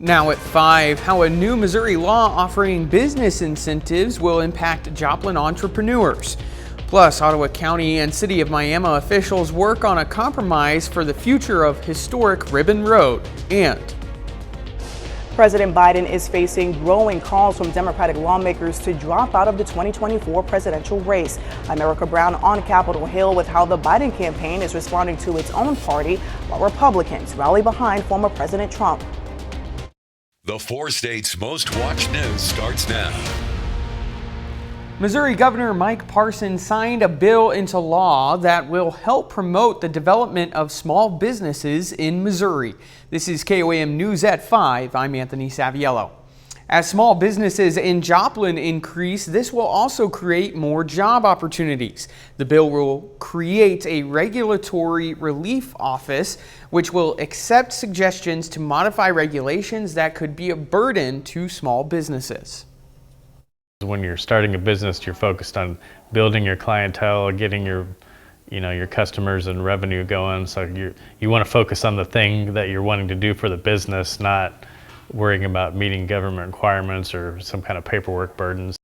Now at 5, how a new Missouri law offering business incentives will impact Joplin entrepreneurs. Plus, Ottawa County and City of Miami officials work on a compromise for the future of historic Ribbon Road. And President Biden is facing growing calls from Democratic lawmakers to drop out of the 2024 presidential race. I'm Erica Brown on Capitol Hill with how the Biden campaign is responding to its own party while Republicans rally behind former President Trump. The 4 states' most watched news starts now. Missouri Governor Mike Parson signed a bill into law that will help promote the development of small businesses in Missouri. This is KOAM News at 5. I'm Anthony Saviello. As small businesses in Joplin increase, this will also create more job opportunities. The bill will create a regulatory relief office, which will accept suggestions to modify regulations that could be a burden to small businesses. When you're starting a business, you're focused on building your clientele, getting your customers and revenue going. So you want to focus on the thing that you're wanting to do for the business, not worrying about meeting government requirements or some kind of paperwork burdens.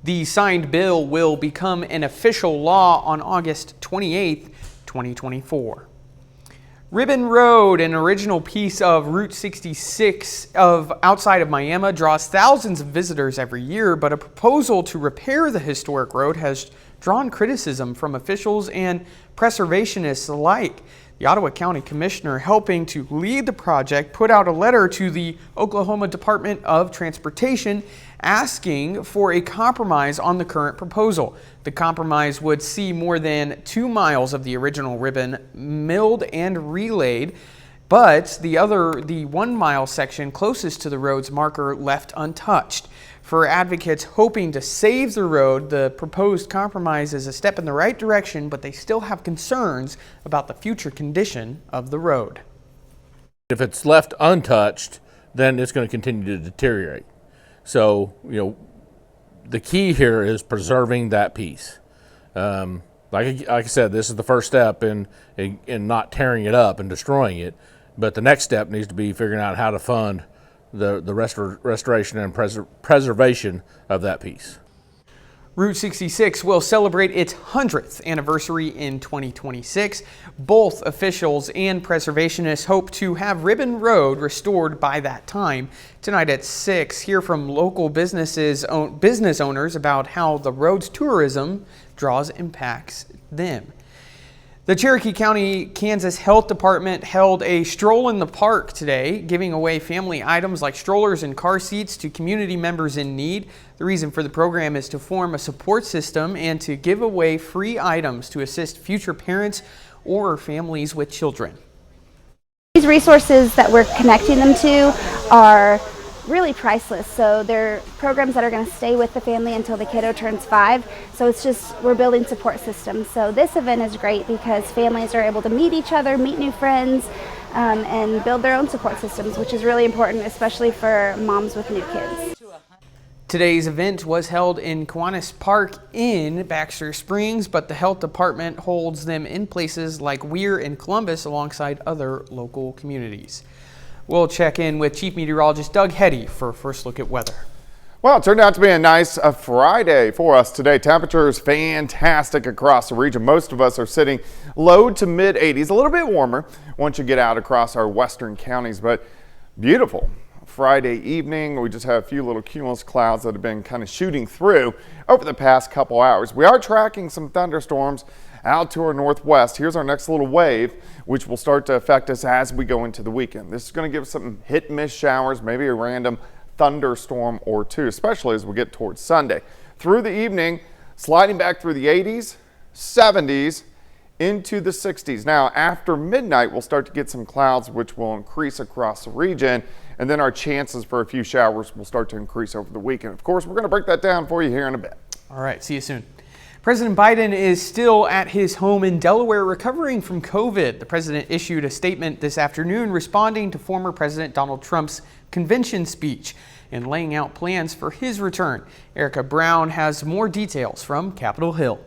The signed bill will become an official law on August 28, 2024. Ribbon Road, an original piece of Route 66 outside of Miami, draws thousands of visitors every year, but a proposal to repair the historic road has drawn criticism from officials and preservationists alike. The Ottawa County Commissioner helping to lead the project put out a letter to the Oklahoma Department of Transportation asking for a compromise on the current proposal. The compromise would see more than 2 miles of the original ribbon milled and relayed, but the 1 mile section closest to the road's marker left untouched. For advocates hoping to save the road, the proposed compromise is a step in the right direction, but they still have concerns about the future condition of the road. If it's left untouched, then it's going to continue to deteriorate. So, the key here is preserving that piece. Like I said, this is the first step in not tearing it up and destroying it, but the next step needs to be figuring out how to fund the restoration and preservation of that piece. Route 66 will celebrate its 100th anniversary in 2026. Both officials and preservationists hope to have Ribbon Road restored by that time. Tonight at 6, hear from local business owners about how the road's tourism impacts them. The Cherokee County, Kansas Health Department held a stroll in the park today, giving away family items like strollers and car seats to community members in need. The reason for the program is to form a support system and to give away free items to assist future parents or families with children. These resources that we're connecting them to are really priceless. So they're programs that are going to stay with the family until the kiddo turns 5. So it's just, we're building support systems. So this event is great because families are able to meet each other, meet new friends, and build their own support systems, which is really important, especially for moms with new kids. Today's event was held in Kiwanis Park in Baxter Springs, but the health department holds them in places like Weir and Columbus alongside other local communities. We'll check in with Chief Meteorologist Doug Heddy for a first look at weather. Well, it turned out to be a nice Friday for us today. Temperatures fantastic across the region. Most of us are sitting low to mid 80s, a little bit warmer once you get out across our western counties, but beautiful Friday evening. We just have a few little cumulus clouds that have been kind of shooting through over the past couple hours. We are tracking some thunderstorms out to our northwest. Here's our next little wave, which will start to affect us as we go into the weekend. This is going to give us some hit and miss showers, maybe a random thunderstorm or two, especially as we get towards Sunday. Through the evening, sliding back through the 80s, 70s, into the 60s. Now, after midnight, we'll start to get some clouds, which will increase across the region, and then our chances for a few showers will start to increase over the weekend. Of course, we're going to break that down for you here in a bit. All right, see you soon. President Biden is still at his home in Delaware recovering from COVID. The president issued a statement this afternoon responding to former President Donald Trump's convention speech and laying out plans for his return. Erica Brown has more details from Capitol Hill.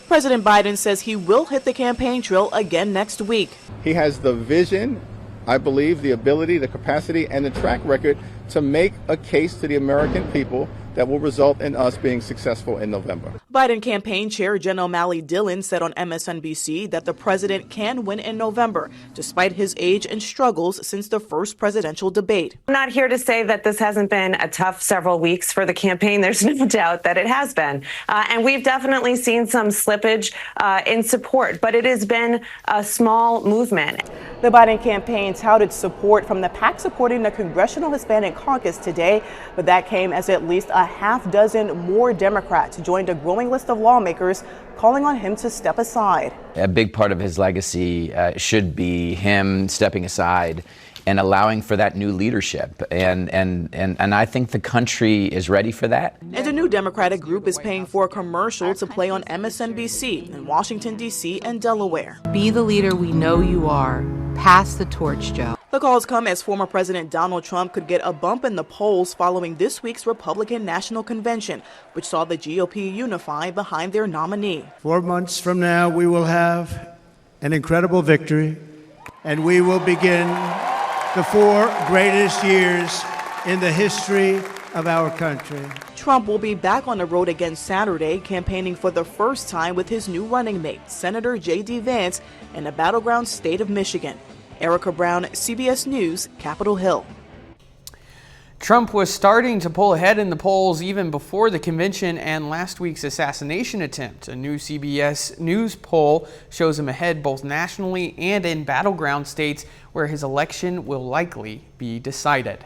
President Biden says he will hit the campaign trail again next week. He has the vision I believe the ability, the capacity, and the track record to make a case to the American people that will result in us being successful in November. Biden campaign chair Jen O'Malley Dillon said on MSNBC that the president can win in November, despite his age and struggles since the first presidential debate. I'm not here to say that this hasn't been a tough several weeks for the campaign. There's no doubt that it has been. And we've definitely seen some slippage in support, but it has been a small movement. The Biden campaign touted support from the PAC supporting the Congressional Hispanic Caucus today, but that came as at least a half dozen more Democrats joined a growing list of lawmakers calling on him to step aside. A big part of his legacy should be him stepping aside and allowing for that new leadership. And I think the country is ready for that. And a new Democratic group is paying for a commercial to play on MSNBC in Washington, D.C. and Delaware. Be the leader we know you are. Pass the torch, Joe. The calls come as former President Donald Trump could get a bump in the polls following this week's Republican National Convention, which saw the GOP unify behind their nominee. 4 months from now, we will have an incredible victory, and we will begin the 4 greatest years in the history of our country. Trump will be back on the road again Saturday, campaigning for the first time with his new running mate, Senator J.D. Vance, in the battleground state of Michigan. Erica Brown, CBS News, Capitol Hill. Trump was starting to pull ahead in the polls even before the convention and last week's assassination attempt. A new CBS News poll shows him ahead both nationally and in battleground states where his election will likely be decided.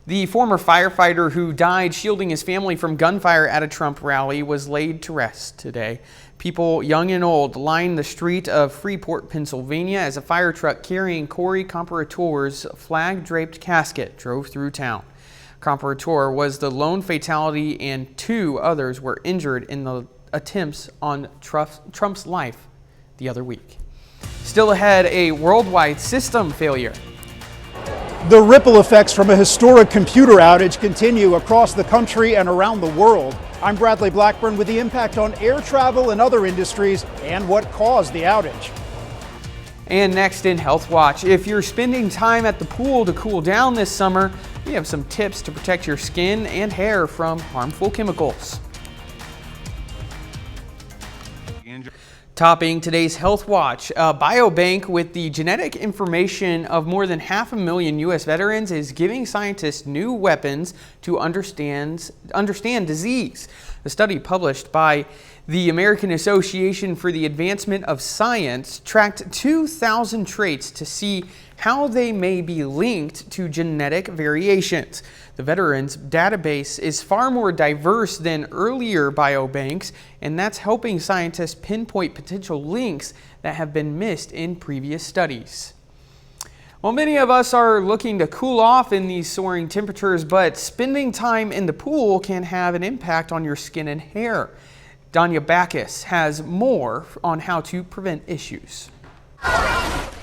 The former firefighter who died shielding his family from gunfire at a Trump rally was laid to rest today. People young and old lined the street of Freeport, Pennsylvania as a fire truck carrying Corey Comparator's flag-draped casket drove through town. Comparator was the lone fatality and 2 others were injured in the attempts on Trump's life the other week. Still ahead, a worldwide system failure. The ripple effects from a historic computer outage continue across the country and around the world. I'm Bradley Blackburn with the impact on air travel and other industries and what caused the outage. And next in Health Watch, if you're spending time at the pool to cool down this summer, we have some tips to protect your skin and hair from harmful chemicals. Topping today's Health Watch, a biobank with the genetic information of more than 500,000 U.S. veterans is giving scientists new weapons to understand disease. The study published by the American Association for the Advancement of Science tracked 2,000 traits to see how they may be linked to genetic variations. The veterans database is far more diverse than earlier biobanks, and that's helping scientists pinpoint potential links that have been missed in previous studies. Well, many of us are looking to cool off in these soaring temperatures, but spending time in the pool can have an impact on your skin and hair. Danya Backus has more on how to prevent issues.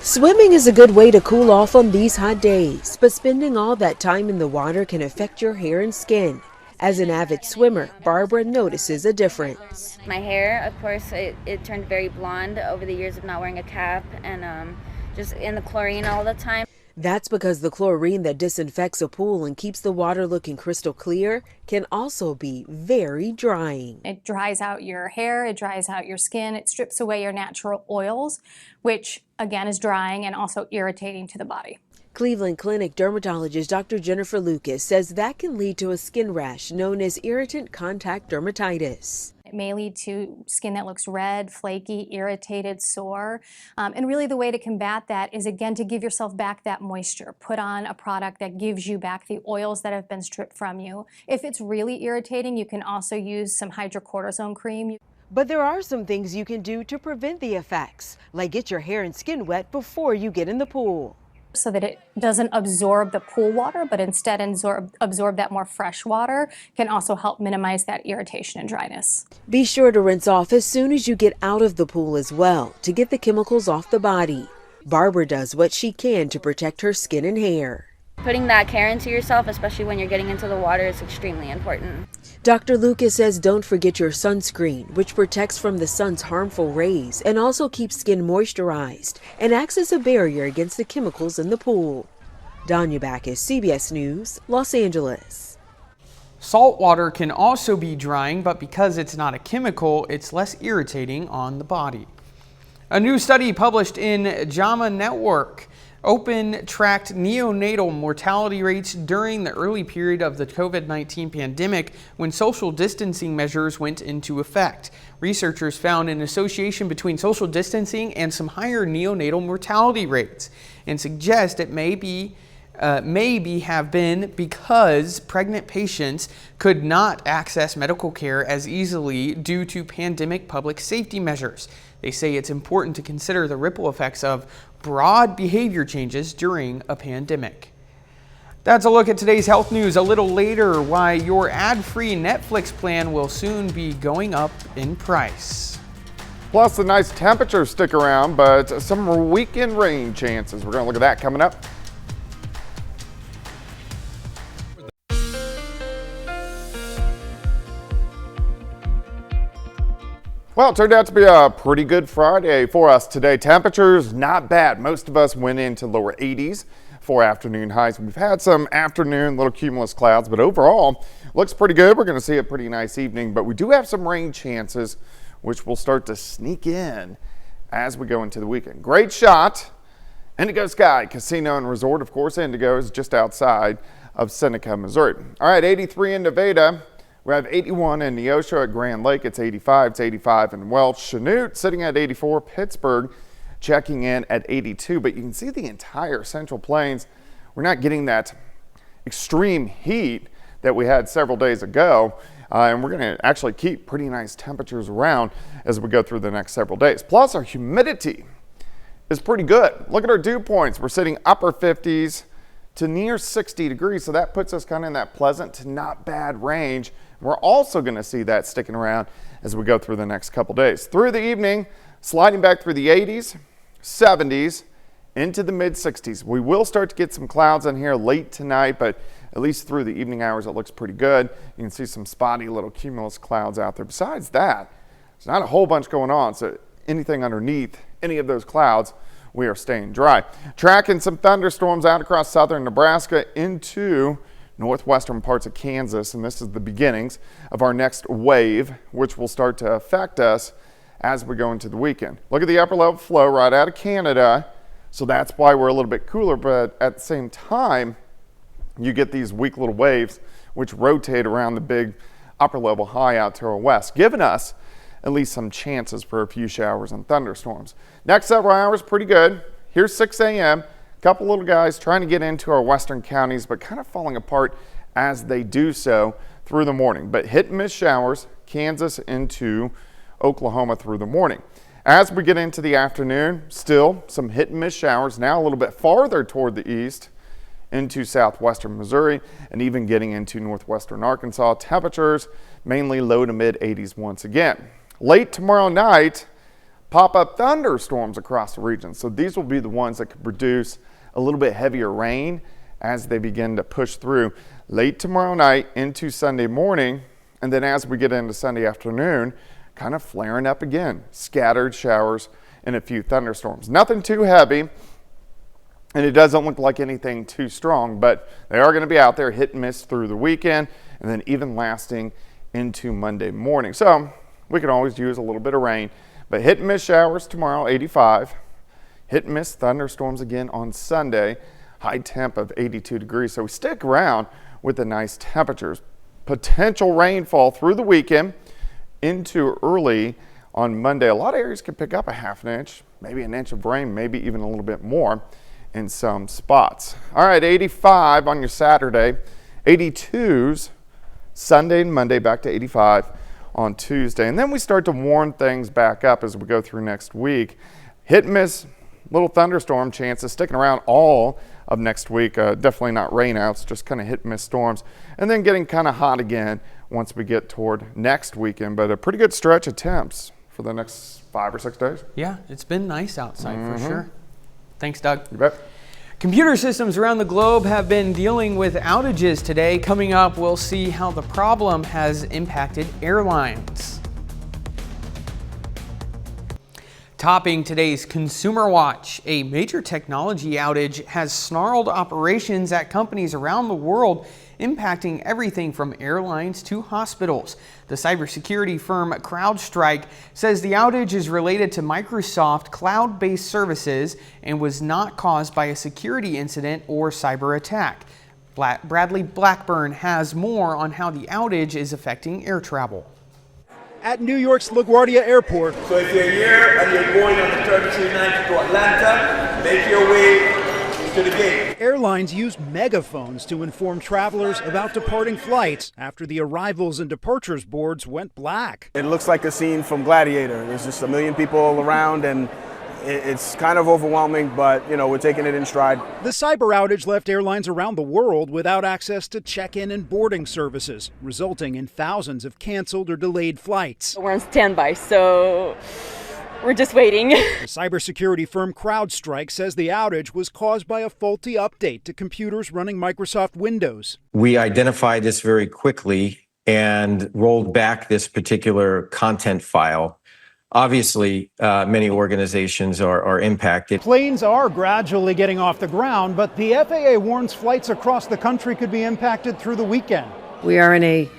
Swimming is a good way to cool off on these hot days, but spending all that time in the water can affect your hair and skin. As an avid swimmer, Barbara notices a difference. My hair, of course, it turned very blonde over the years of not wearing a cap and just in the chlorine all the time. That's because the chlorine that disinfects a pool and keeps the water looking crystal clear can also be very drying. It dries out your hair, it dries out your skin, it strips away your natural oils, which again is drying and also irritating to the body. Cleveland Clinic dermatologist Dr. Jennifer Lucas says that can lead to a skin rash known as irritant contact dermatitis. It may lead to skin that looks red, flaky, irritated, sore. And really the way to combat that is, again, to give yourself back that moisture. Put on a product that gives you back the oils that have been stripped from you. If it's really irritating, you can also use some hydrocortisone cream. But there are some things you can do to prevent the effects, like get your hair and skin wet before you get in the pool. So that it doesn't absorb the pool water, but instead absorb that more fresh water, can also help minimize that irritation and dryness. Be sure to rinse off as soon as you get out of the pool as well to get the chemicals off the body. Barbara does what she can to protect her skin and hair. Putting that care into yourself, especially when you're getting into the water, is extremely important. Dr. Lucas says don't forget your sunscreen, which protects from the sun's harmful rays and also keeps skin moisturized and acts as a barrier against the chemicals in the pool. Danya Backus, CBS News, Los Angeles. Salt water can also be drying, but because it's not a chemical, it's less irritating on the body. A new study published in JAMA Network tracked neonatal mortality rates during the early period of the COVID-19 pandemic when social distancing measures went into effect. Researchers found an association between social distancing and some higher neonatal mortality rates and suggest it maybe have been because pregnant patients could not access medical care as easily due to pandemic public safety measures. They say it's important to consider the ripple effects of broad behavior changes during a pandemic. That's a look at today's health news. A little later, why your ad-free Netflix plan will soon be going up in price. Plus, the nice temperatures stick around, but some weekend rain chances. We're going to look at that coming up. Well, it turned out to be a pretty good Friday for us today. Temperatures not bad. Most of us went into lower 80s for afternoon highs. We've had some afternoon little cumulus clouds, but overall looks pretty good. We're going to see a pretty nice evening, but we do have some rain chances, which will start to sneak in as we go into the weekend. Great shot. Indigo Sky Casino and Resort, of course. Indigo is just outside of Seneca, Missouri. All right, 83 in Nevada. We have 81 in Neosho at Grand Lake. It's 85. It's 85 in Welch. Chanute sitting at 84. Pittsburgh checking in at 82. But you can see the entire Central Plains. We're not getting that extreme heat that we had several days ago. And we're going to actually keep pretty nice temperatures around as we go through the next several days. Plus, our humidity is pretty good. Look at our dew points. We're sitting upper 50s to near 60 degrees. So that puts us kind of in that pleasant to not bad range. We're also going to see that sticking around as we go through the next couple days. Through the evening, sliding back through the 80s, 70s, into the mid 60s. We will start to get some clouds in here late tonight, but at least through the evening hours, it looks pretty good. You can see some spotty little cumulus clouds out there. Besides that, there's not a whole bunch going on. So anything underneath any of those clouds, we are staying dry. Tracking some thunderstorms out across southern Nebraska into northwestern parts of Kansas, and this is the beginnings of our next wave, which will start to affect us as we go into the weekend. Look at the upper level flow right out of Canada, so that's why we're a little bit cooler, but at the same time, you get these weak little waves which rotate around the big upper level high out to our west, giving us at least some chances for a few showers and thunderstorms. Next several hours, pretty good. Here's 6 a.m. Couple little guys trying to get into our western counties, but kind of falling apart as they do so through the morning. But hit and miss showers, Kansas into Oklahoma through the morning. As we get into the afternoon, still some hit and miss showers, now a little bit farther toward the east into southwestern Missouri and even getting into northwestern Arkansas. Temperatures mainly low to mid 80s once again. Late tomorrow night, pop-up thunderstorms across the region. So these will be the ones that could produce a little bit heavier rain as they begin to push through late tomorrow night into Sunday morning. And then as we get into Sunday afternoon, kind of flaring up again, scattered showers and a few thunderstorms. Nothing too heavy, and it doesn't look like anything too strong, but they are going to be out there hit and miss through the weekend and then even lasting into Monday morning. So we could always use a little bit of rain, but hit and miss showers tomorrow, 85. Hit and miss thunderstorms again on Sunday, high temp of 82 degrees. So we stick around with the nice temperatures. Potential rainfall through the weekend into early on Monday. A lot of areas could pick up a half an inch, maybe an inch of rain, maybe even a little bit more in some spots. All right, 85 on your Saturday, 82s Sunday and Monday, back to 85 on Tuesday. And then we start to warm things back up as we go through next week. Hit and miss little thunderstorm chances sticking around all of next week. Definitely not rainouts, just kind of hit and miss storms. And then getting kind of hot again once we get toward next weekend. But a pretty good stretch of temps for the next 5 or 6 days. Yeah, it's been nice outside for sure. Thanks, Doug. You bet. Computer systems around the globe have been dealing with outages today. Coming up, we'll see how the problem has impacted airlines. Topping today's Consumer Watch, a major technology outage has snarled operations at companies around the world, impacting everything from airlines to hospitals. The cybersecurity firm CrowdStrike says the outage is related to Microsoft cloud-based services and was not caused by a security incident or cyber attack. Bradley Blackburn has more on how the outage is affecting air travel. At New York's LaGuardia Airport. So if you're here and you're going on the 3290 to Atlanta, make your way to the gate. Airlines use megaphones to inform travelers about departing flights after the arrivals and departures boards went black. It looks like a scene from Gladiator. There's just a million people around and it's kind of overwhelming, but we're taking it in stride. The cyber outage left airlines around the world without access to check-in and boarding services, resulting in thousands of canceled or delayed flights. We're on standby, so we're just waiting. The cybersecurity firm CrowdStrike says the outage was caused by a faulty update to computers running Microsoft Windows. We identified this very quickly and rolled back this particular content file. Obviously, many organizations are impacted. Planes are gradually getting off the ground, but the FAA warns flights across the country could be impacted through the weekend. We are in an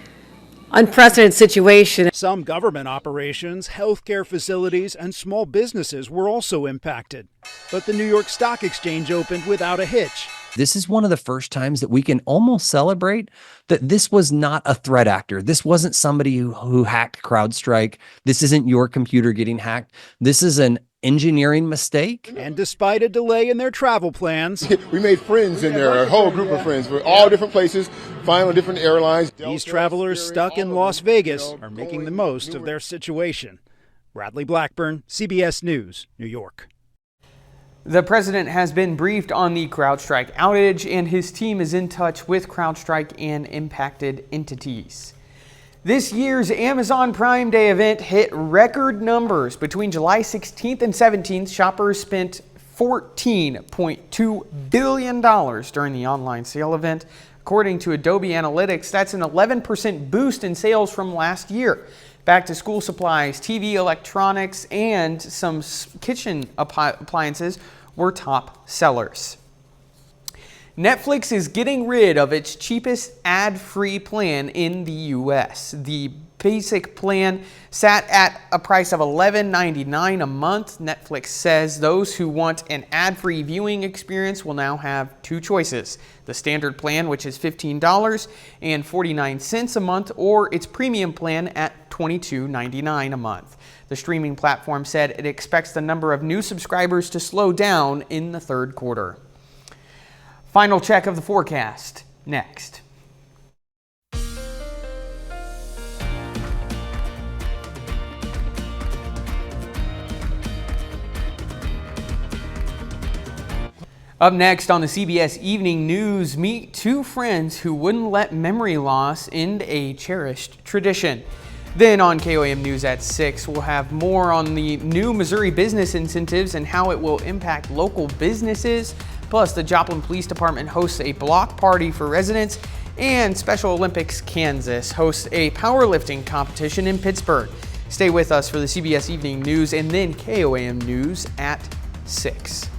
unprecedented situation. Some government operations, healthcare facilities, and small businesses were also impacted. But the New York Stock Exchange opened without a hitch. This is one of the first times that we can almost celebrate that this was not a threat actor. This wasn't somebody who hacked CrowdStrike. This isn't your computer getting hacked. This is an engineering mistake. And despite a delay in their travel plans, we made friends in there, a whole group of friends from all different places, flying on different airlines. These travelers stuck in Las Vegas are making the most of their situation. Bradley Blackburn, CBS News, New York. The president has been briefed on the CrowdStrike outage, and his team is in touch with CrowdStrike and impacted entities. This year's Amazon Prime Day event hit record numbers. Between July 16th and 17th, shoppers spent $14.2 billion during the online sale event. According to Adobe Analytics, that's an 11% boost in sales from last year. Back to school supplies, TV electronics, and some kitchen appliances were top sellers. Netflix is getting rid of its cheapest ad-free plan in the U.S. The basic plan sat at a price of $11.99 a month. Netflix says those who want an ad-free viewing experience will now have two choices: the standard plan, which is $15.49 a month, or its premium plan at $22.99 a month. The streaming platform said it expects the number of new subscribers to slow down in the third quarter. Final check of the forecast next. Up next on the CBS Evening News, meet two friends who wouldn't let memory loss end a cherished tradition. Then on KOAM News at 6, we'll have more on the new Missouri business incentives and how it will impact local businesses. Plus, the Joplin Police Department hosts a block party for residents, and Special Olympics Kansas hosts a powerlifting competition in Pittsburgh. Stay with us for the CBS Evening News and then KOAM News at 6.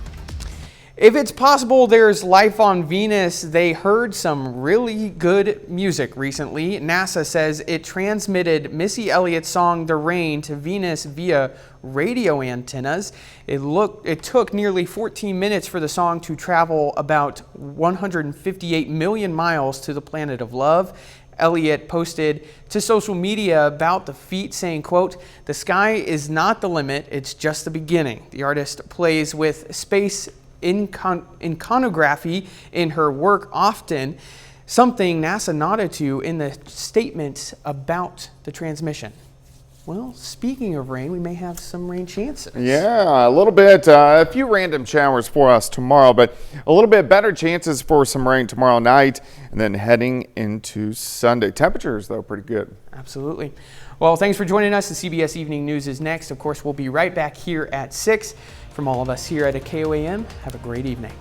If it's possible there's life on Venus, they heard some really good music recently. NASA says it transmitted Missy Elliott's song The Rain to Venus via radio antennas. It took nearly 14 minutes for the song to travel about 158 million miles to the planet of love. Elliott posted to social media about the feat, saying, quote, "The sky is not the limit, it's just the beginning." The artist plays with space iconography in her work often, something NASA nodded to in the statement about the transmission. Well, speaking of rain, we may have some rain chances. Yeah, a little bit, a few random showers for us tomorrow, but a little bit better chances for some rain tomorrow night and then heading into Sunday. Temperatures, though, pretty good. Absolutely. Well, thanks for joining us. The CBS Evening News is next. Of course, we'll be right back here at 6. From all of us here at KOAM, have a great evening.